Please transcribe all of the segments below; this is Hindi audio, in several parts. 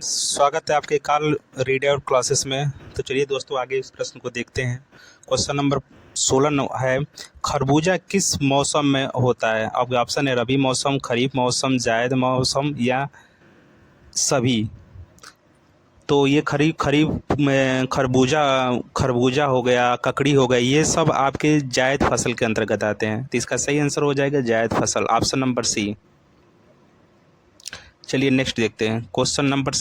स्वागत है आपके कॉल रीडर क्लासेस में। तो चलिए दोस्तों आगे इस प्रश्न को देखते हैं। क्वेश्चन नंबर 16 है, खरबूजा किस मौसम में होता है? आपके ऑप्शन है रबी मौसम, खरीफ मौसम, जायद मौसम या सभी। तो ये खरीफ में खरबूजा खरबूजा हो गया, ककड़ी हो गई, ये सब आपके जायद फसल के अंतर्गत आते हैं। तो इसका सही आंसर हो जाएगा जायद फसल, ऑप्शन नंबर सी। चलिए नेक्स्ट देखते हैं। क्वेश्चन नंबर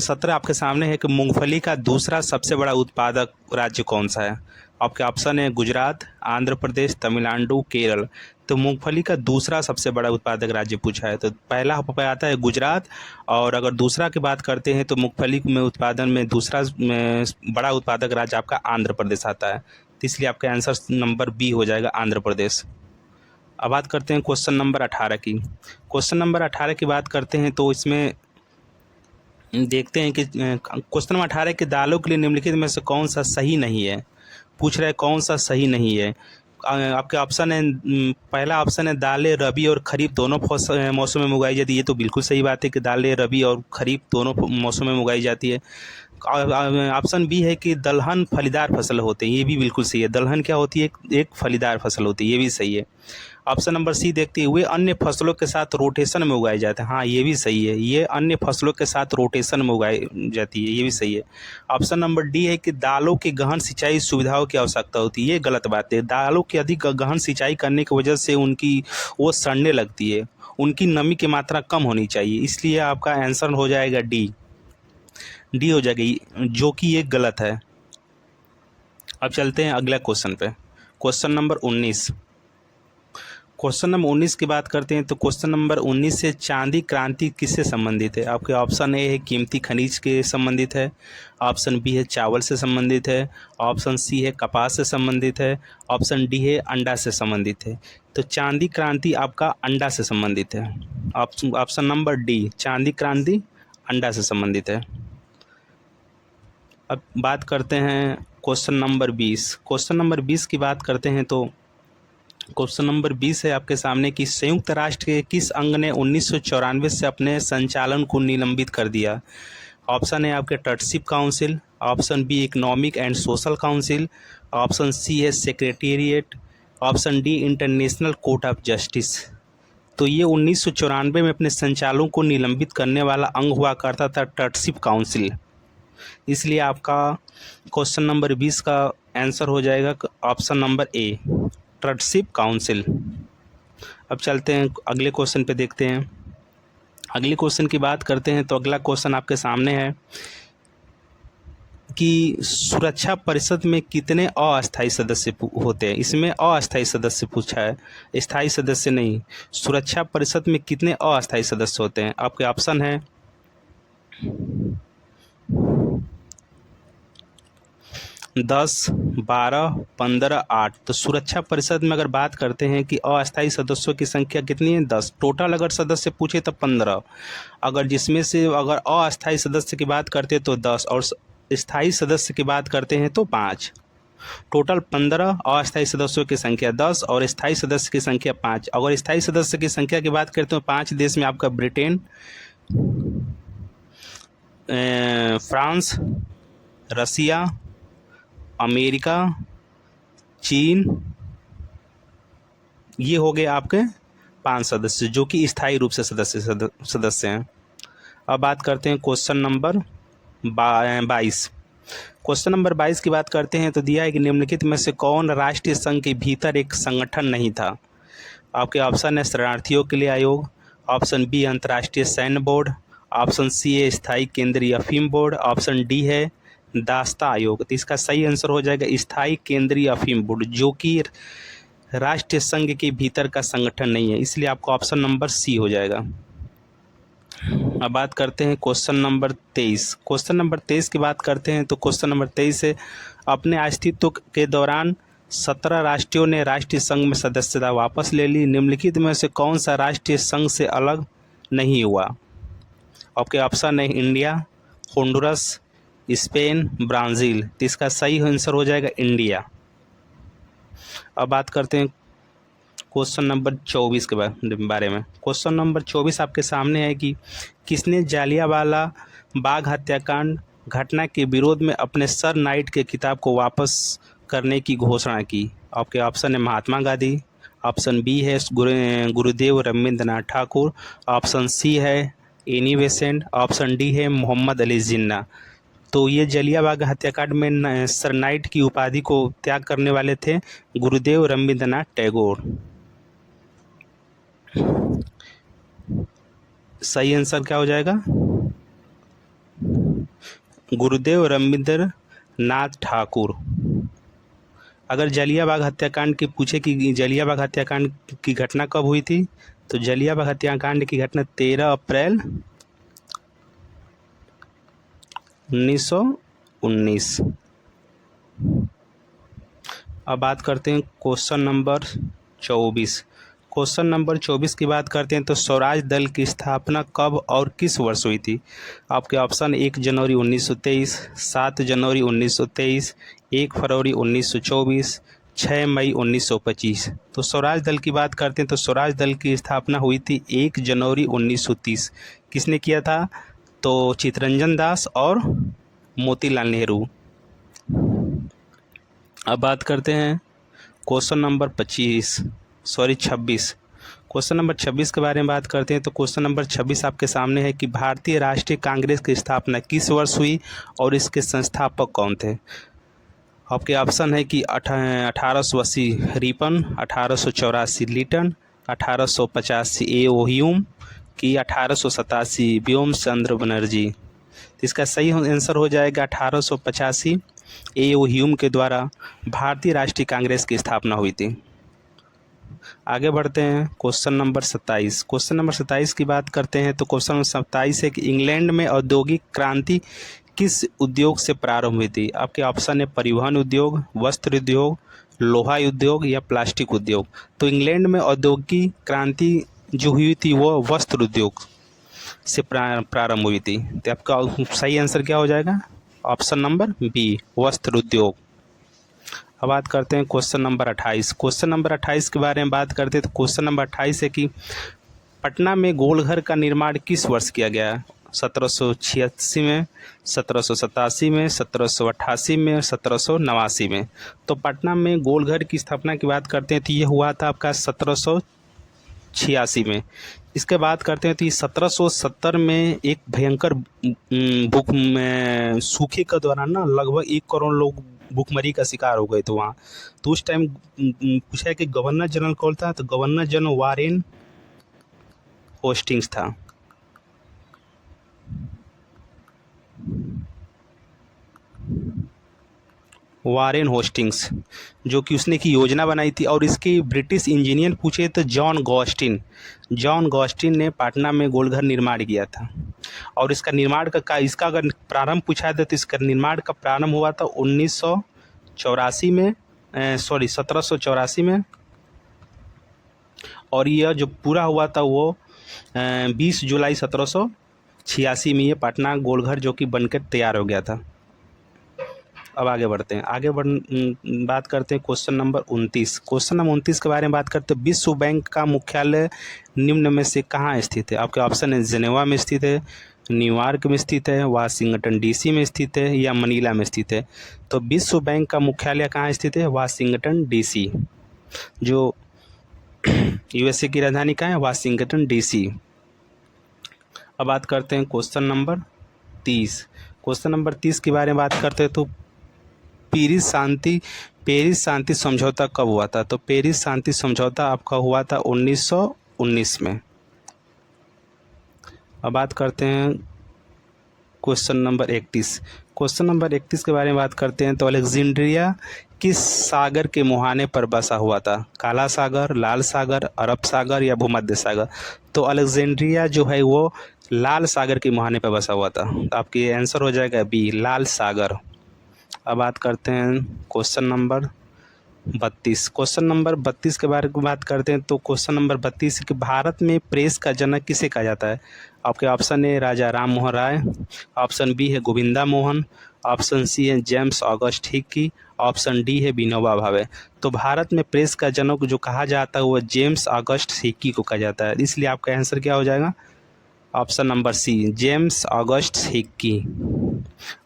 17 आपके सामने है कि मूंगफली का दूसरा सबसे बड़ा उत्पादक राज्य कौन सा है? आपके ऑप्शन है गुजरात, आंध्र प्रदेश, तमिलनाडु, केरल। तो मूंगफली का दूसरा सबसे बड़ा उत्पादक राज्य पूछा है, तो पहला पे आता है गुजरात, और अगर दूसरा की बात करते हैं तो मूंगफली में उत्पादन में दूसरा बड़ा उत्पादक राज्य आपका आंध्र प्रदेश आता है। तो इसलिए आपका आंसर नंबर बी हो जाएगा, आंध्र प्रदेश। अब बात करते हैं क्वेश्चन नंबर 18 की। क्वेश्चन नंबर 18 की बात करते हैं तो इसमें देखते हैं कि क्वेश्चन नंबर 18 के दालों के लिए निम्नलिखित में से कौन सा सही नहीं है। पूछ रहा है कौन सा सही नहीं है। आपके ऑप्शन है, पहला ऑप्शन है दालें रबी और खरीफ दोनों मौसम में उगाई जाती है। ये तो बिल्कुल सही बात है कि दालें रबी और खरीफ दोनों मौसम में उगाई जाती है। ऑप्शन बी है कि दलहन फलीदार फसल होते हैं, ये भी बिल्कुल सही है। दलहन क्या होती है? एक फलीदार फसल होती है, ये भी सही है। ऑप्शन नंबर सी देखते हुए अन्य फसलों के साथ रोटेशन में उगाए जाते हैं, हाँ ये भी सही है। ये अन्य फसलों के साथ रोटेशन में उगाई जाती है, ये भी सही है। ऑप्शन नंबर डी है कि दालों की गहन सिंचाई सुविधाओं की आवश्यकता होती है, ये गलत बात है। दालों की अधिक गहन सिंचाई करने की वजह से उनकी वो सड़ने लगती है, उनकी नमी की मात्रा कम होनी चाहिए, इसलिए आपका आंसर हो जाएगा डी हो जाएगी, जो कि ये गलत है। अब चलते हैं अगला क्वेश्चन पे। क्वेश्चन नंबर 19 की बात करते हैं तो क्वेश्चन नंबर 19 से चांदी क्रांति किससे संबंधित है? आपके ऑप्शन ए है कीमती खनिज के संबंधित है, ऑप्शन बी है चावल से संबंधित है, ऑप्शन सी है कपास से संबंधित है, ऑप्शन डी है अंडा से संबंधित है। तो चांदी क्रांति आपका अंडा से संबंधित है, ऑप्शन नंबर डी, चांदी क्रांति अंडा से संबंधित है। अब बात करते हैं क्वेश्चन नंबर 20। क्वेश्चन नंबर 20 की बात करते हैं तो क्वेश्चन नंबर 20 है आपके सामने कि संयुक्त राष्ट्र के किस अंग ने 1994 से अपने संचालन को निलंबित कर दिया? ऑप्शन है आपके trusteeship council, option b economic and social council, option c है secretariat, option d international court of justice. तो ये 1994 में अपने संचालन को निलंबित करने वाला अंग हुआ करता था टर्टशिप काउंसिल, इसलिए आपका क्वेश्चन नंबर 20 का आंसर हो जाएगा ऑप्शन नंबर ए, टर्टशिप काउंसिल। अब चलते हैं अगले क्वेश्चन पे, देखते हैं अगले क्वेश्चन की बात करते हैं। तो अगला क्वेश्चन आपके सामने है कि सुरक्षा परिषद में कितने अस्थायी सदस्य होते हैं? इसमें अस्थायी सदस्य पूछा है, स्थायी सदस्य नहीं। सुरक्षा परिषद में कितने अस्थायी सदस्य होते हैं? आपके ऑप्शन है 10, 12, 15, 8। तो सुरक्षा परिषद में अगर बात करते हैं कि अस्थायी सदस्यों की संख्या कितनी है? 10। टोटल अगर सदस्य पूछे तो 15। अगर जिसमें से अगर अस्थायी सदस्य की बात करते हैं तो 10 और स्थायी सदस्य की बात करते हैं तो 5। टोटल 15, अस्थायी सदस्यों की संख्या 10 और स्थायी सदस्य की संख्या 5। अगर स्थायी सदस्य की संख्या की बात करते हो 5 देश में आपका ब्रिटेन, फ्रांस, रसिया, अमेरिका, चीन, ये हो गए आपके 5 सदस्य जो कि स्थायी रूप से सदस्य हैं। अब बात करते हैं क्वेश्चन नंबर 22। क्वेश्चन नंबर 22 की बात करते हैं तो दिया है कि निम्नलिखित में से कौन राष्ट्रीय संघ के भीतर एक संगठन नहीं था? आपके ऑप्शन है शरणार्थियों के लिए आयोग, ऑप्शन बी अंतर्राष्ट्रीय सैन्य बोर्ड, ऑप्शन सी है स्थायी केंद्रीय अफीम बोर्ड, ऑप्शन डी है दास्ता आयोग। तो इसका सही आंसर हो जाएगा स्थायी केंद्रीय अफीम बोर्ड, जो कि राष्ट्रीय संघ के भीतर का संगठन नहीं है, इसलिए आपको ऑप्शन नंबर सी हो जाएगा। अब बात करते हैं क्वेश्चन नंबर 23। क्वेश्चन नंबर 23 की बात करते हैं तो क्वेश्चन नंबर 23 है अपने अस्तित्व के दौरान 17 राष्ट्रों ने राष्ट्रीय संघ में सदस्यता वापस ले ली, निम्नलिखित में से कौन सा राष्ट्रीय संघ से अलग नहीं हुआ? आपके ऑप्शन है इंडिया, होंडुरस, स्पेन, ब्राज़ील। तो इसका सही आंसर हो जाएगा इंडिया। अब बात करते हैं क्वेश्चन नंबर 24 के बारे में। क्वेश्चन नंबर 24 आपके सामने है कि किसने जालियांवाला बाग हत्याकांड घटना के विरोध में अपने सर नाइट के किताब को वापस करने की घोषणा की। आपके ऑप्शन है महात्मा गांधी, ऑप्शन बी है गुरुदेव रवींद्रनाथ ठाकुर, ऑप्शन सी है एनी बेसेंट, ऑप्शन डी है मोहम्मद अली जिन्ना। तो ये जलियांवाला हत्याकांड में सर नाइट की उपाधि को त्याग करने वाले थे गुरुदेव रवींद्रनाथ टैगोर। सही आंसर क्या हो जाएगा? गुरुदेव रवींद्रनाथ ठाकुर। अगर जलियांवाला हत्याकांड की पूछे कि जलियांवाला हत्याकांड की घटना कब हुई थी, तो जलियांवाला हत्याकांड की घटना 13 अप्रैल 1919। अब बात करते हैं क्वेश्चन नंबर 24। क्वेश्चन नंबर 24 की बात करते हैं तो स्वराज दल की स्थापना कब और किस वर्ष हुई थी? आपके ऑप्शन 1 जनवरी 1923, 7 जनवरी 1923, 1 फरवरी 1924, 6 मई 1925। तो स्वराज दल की बात करते हैं तो स्वराज दल की स्थापना हुई थी 1 जनवरी 1930। किसने किया था? तो चित्तरंजन दास और मोतीलाल नेहरू। अब बात करते हैं क्वेश्चन नंबर 26। क्वेश्चन नंबर 26 के बारे में बात करते हैं तो क्वेश्चन नंबर 26 आपके सामने है कि भारतीय राष्ट्रीय कांग्रेस की स्थापना किस वर्ष हुई और इसके संस्थापक कौन थे? आपके ऑप्शन है कि 1880 रिपन, 1884 लिटन, 1885 ए.ओ. ह्यूम कि 1887 व्योम चंद्र बनर्जी। इसका सही आंसर हो जाएगा 1885 ए.ओ. ह्यूम के द्वारा भारतीय राष्ट्रीय कांग्रेस की स्थापना हुई थी। आगे बढ़ते हैं क्वेश्चन नंबर 27। क्वेश्चन नंबर 27 की बात करते हैं तो क्वेश्चन नंबर 27 है कि इंग्लैंड में औद्योगिक क्रांति किस उद्योग से प्रारंभ हुई थी? आपके ऑप्शन है परिवहन उद्योग, वस्त्र उद्योग, लोहा उद्योग या प्लास्टिक उद्योग। तो इंग्लैंड में औद्योगिक क्रांति जो हुई थी वो वस्त्र उद्योग से प्रारंभ हुई थी। तो आपका सही आंसर क्या हो जाएगा? ऑप्शन नंबर बी, वस्त्र उद्योग। अब बात करते हैं क्वेश्चन नंबर 28। क्वेश्चन नंबर 28 के बारे में बात करते हैं तो क्वेश्चन नंबर 28 है कि पटना में गोलघर का निर्माण किस वर्ष किया गया? 1786 में, 1787 में, 1788 में, 1789 में। तो पटना में गोलघर की स्थापना की बात करते हैं तो ये हुआ था आपका 1786 में। इसके बात करते हैं तो 1770 में एक भयंकर भूख में सूखे के दौरान ना लगभग 1 करोड़ लोग भूखमरी का शिकार हो गए थे वहाँ। तो उस टाइम पूछा है कि गवर्नर जनरल कौन था? तो गवर्नर जनरल वारेन होस्टिंग्स था। वारेन होस्टिंग्स, जो कि उसने की योजना बनाई थी। और इसकी ब्रिटिश इंजीनियर पूछे तो जॉन गॉस्टिन ने पटना में गोलघर निर्माण किया था। और इसका निर्माण का इसका अगर प्रारंभ पूछा था तो इसका निर्माण का प्रारंभ हुआ था 1784 में। और यह जो पूरा हुआ था वो 20 जुलाई 1786 में ये पटना गोलघर जो कि बनकर तैयार हो गया था। अब आगे बढ़ते हैं। बात करते हैं क्वेश्चन नंबर 29। क्वेश्चन नंबर 29 के बारे में बात करते हैं। विश्व बैंक का मुख्यालय निम्न में से कहाँ स्थित है? आपके ऑप्शन है जेनेवा में स्थित है, न्यूयॉर्क में स्थित है, वाशिंगटन डीसी में स्थित है या मनीला में स्थित है। तो विश्व बैंक का मुख्यालय कहाँ स्थित है? Washington DC. जो यूएसए की राजधानी कहाँ है? Washington DC. अब बात करते हैं क्वेश्चन नंबर 30। क्वेश्चन नंबर 30 के बारे में बात करते हैं तो पेरिस शांति समझौता कब हुआ था? तो पेरिस शांति समझौता आपका हुआ था 1919 में। अब बात करते हैं क्वेश्चन नंबर 31। क्वेश्चन नंबर 31 के बारे में बात करते हैं तो अलेक्जेंड्रिया किस सागर के मुहाने पर बसा हुआ था? काला सागर, लाल सागर, अरब सागर या भूमध्य सागर। तो अलेक्जेंड्रिया जो है वो लाल सागर के मुहाने पर बसा हुआ था। तो आपकी आंसर हो जाएगा बी, लाल सागर। अब बात करते हैं क्वेश्चन नंबर 32। क्वेश्चन नंबर 32 के बारे में बात करते हैं तो क्वेश्चन नंबर 32 कि भारत में प्रेस का जनक किसे कहा जाता है? आपके ऑप्शन है राजा राम मोहन राय, ऑप्शन बी है गोविंदा मोहन, ऑप्शन सी है James August Hickey, option D है विनोबा भावे। तो भारत में प्रेस का जनक जो कहा जाता है वो जेम्स ऑगस्ट हिक्की को कहा जाता है, इसलिए आपका आंसर क्या हो जाएगा? Option number C, James August Hicky.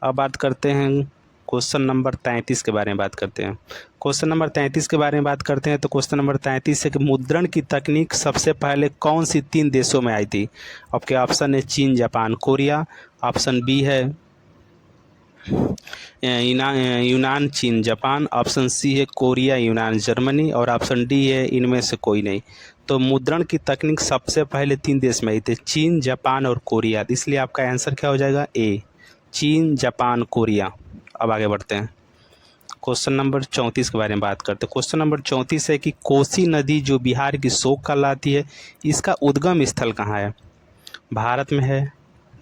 अब बात करते हैं क्वेश्चन नंबर 33 के बारे में बात करते हैं। क्वेश्चन नंबर 33 के बारे में बात करते हैं तो क्वेश्चन नंबर 33 है कि मुद्रण की तकनीक सबसे पहले कौन सी 3 देशों में आई थी? आपके ऑप्शन है चीन, जापान, कोरिया। ऑप्शन बी है यूनान, चीन, जापान। ऑप्शन सी है कोरिया, यूनान, जर्मनी। और ऑप्शन डी है इनमें से कोई नहीं। तो मुद्रण की तकनीक सबसे पहले 3 देश में आई थी, चीन, जापान और कोरिया। इसलिए आपका आंसर क्या हो जाएगा? ए, चीन, जापान, कोरिया। अब आगे बढ़ते हैं, क्वेश्चन नंबर 34 के बारे में बात करते हैं। क्वेश्चन नंबर 34 है कि कोसी नदी जो बिहार की शोक कहलाती है, इसका उद्गम स्थल कहाँ है? भारत में है,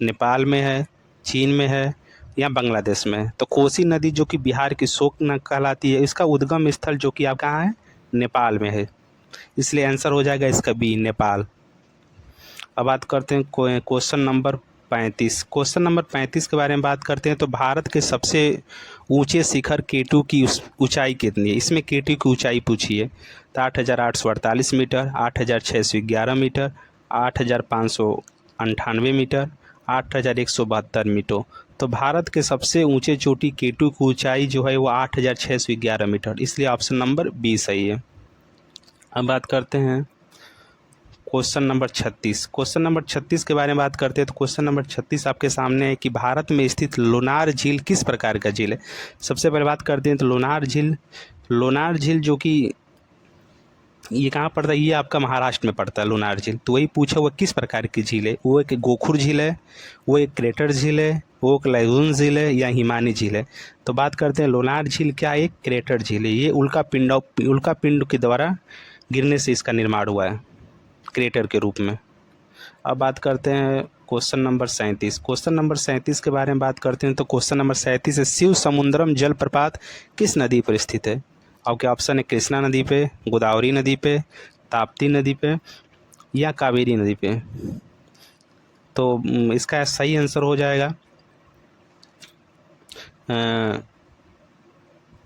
नेपाल में है, चीन में है या बांग्लादेश में? तो कोसी नदी जो कि बिहार की शोक न कहलाती है, इसका उद्गम स्थल जो कि आप कहाँ है? नेपाल में है। इसलिए आंसर हो जाएगा इसका बी, नेपाल। अब बात करते हैं क्वेश्चन नंबर 35। क्वेश्चन नंबर 35 के बारे में बात करते हैं तो भारत के सबसे ऊंचे शिखर केटू की ऊंचाई कितनी है? इसमें केटू की ऊंचाई पूछी है। तो 8,848 मीटर, 8,611 मीटर, 8,598 मीटर, 8,172 मीटर। तो भारत के सबसे ऊंचे चोटी केटू की ऊंचाई जो है वो 8,611 मीटर, इसलिए ऑप्शन नंबर बी सही है। अब बात करते हैं क्वेश्चन नंबर 36। क्वेश्चन नंबर 36 के बारे में बात करते हैं तो क्वेश्चन नंबर 36 आपके सामने है कि भारत में स्थित लोनार झील किस प्रकार का झील है? सबसे पहले बात करते हैं तो लोनार झील जो कि ये कहाँ पड़ता है? ये आपका महाराष्ट्र में पड़ता है लोनार झील। तो वही पूछा हुआ किस प्रकार की झील है? वो एक गोखुर झील है, वो एक क्रेटर झील है, वो एक लैगून झील है या हिमानी झील है? तो बात करते हैं लोनार झील क्या है? एक क्रेटर झील है। ये उल्का पिंड के द्वारा गिरने से इसका निर्माण हुआ है, क्रेटर के रूप में। अब बात करते हैं क्वेश्चन नंबर 37। क्वेश्चन नंबर 37 के बारे में बात करते हैं तो क्वेश्चन नंबर 37 है शिव समुद्रम जलप्रपात किस नदी पर स्थित है? आपके ऑप्शन है कृष्णा नदी पे, गोदावरी नदी पे, ताप्ती नदी पे या कावेरी नदी पे। तो इसका सही आंसर हो जाएगा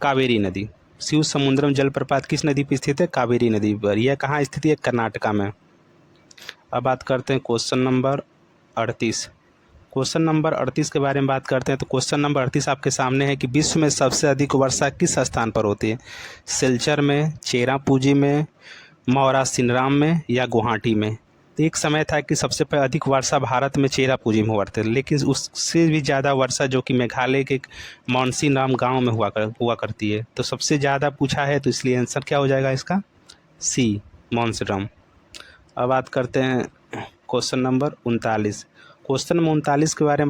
कावेरी नदी। शिव समुद्रम जलप्रपात किस नदी पर स्थित है? कावेरी नदी पर। यह कहाँ स्थित है? कर्नाटका में। अब बात करते हैं क्वेश्चन नंबर 38। क्वेश्चन नंबर 38 के बारे में बात करते हैं तो क्वेश्चन नंबर 38 आपके सामने है कि विश्व में सबसे अधिक वर्षा किस स्थान पर होती है? सिलचर में, चेरापूंजी में, मौरा सिनराम में या गुवाहाटी में? तो एक समय था कि सबसे अधिक वर्षा भारत में चेरापूंजी में हुआ करती है, लेकिन उससे भी ज़्यादा वर्षा जो कि मेघालय के मौनसीनराम गाँव में हुआ करती है। तो सबसे ज़्यादा पूछा है तो इसलिए आंसर क्या हो जाएगा इसका? सी, मौनसीनराम। अब बात करते हैं क्वेश्चन नंबर 39। क्वेश्चन नंबर 39 के बारे में